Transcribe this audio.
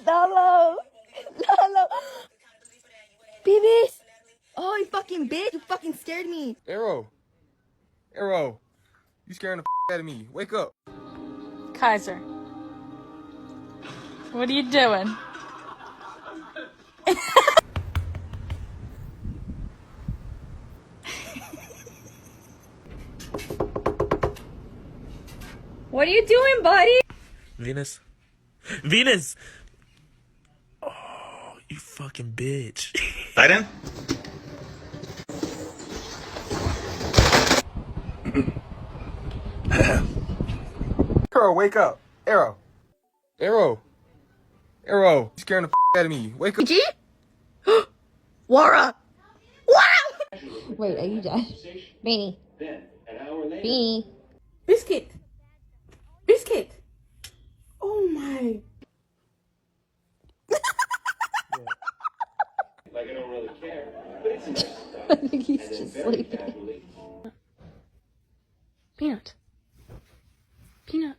Lolo! Lolo! Beavis! Oh, you fucking bitch! You fucking scared me! Arrow! Arrow! You scaring the out of me. Wake up! Kaiser, what are you doing? What are you doing, buddy? Venus? Venus! Oh, you fucking bitch. Titan? Arrow, wake up! Arrow! Arrow! Arrow! You scaring the out of me. Wake up! G? Wara! Wara! Wait, are you dead? Beanie. Beanie. Biscuit. Biscuit. Oh my. Like I don't really care, but it's nice. I think he's just sleeping. Peanut. Peanut.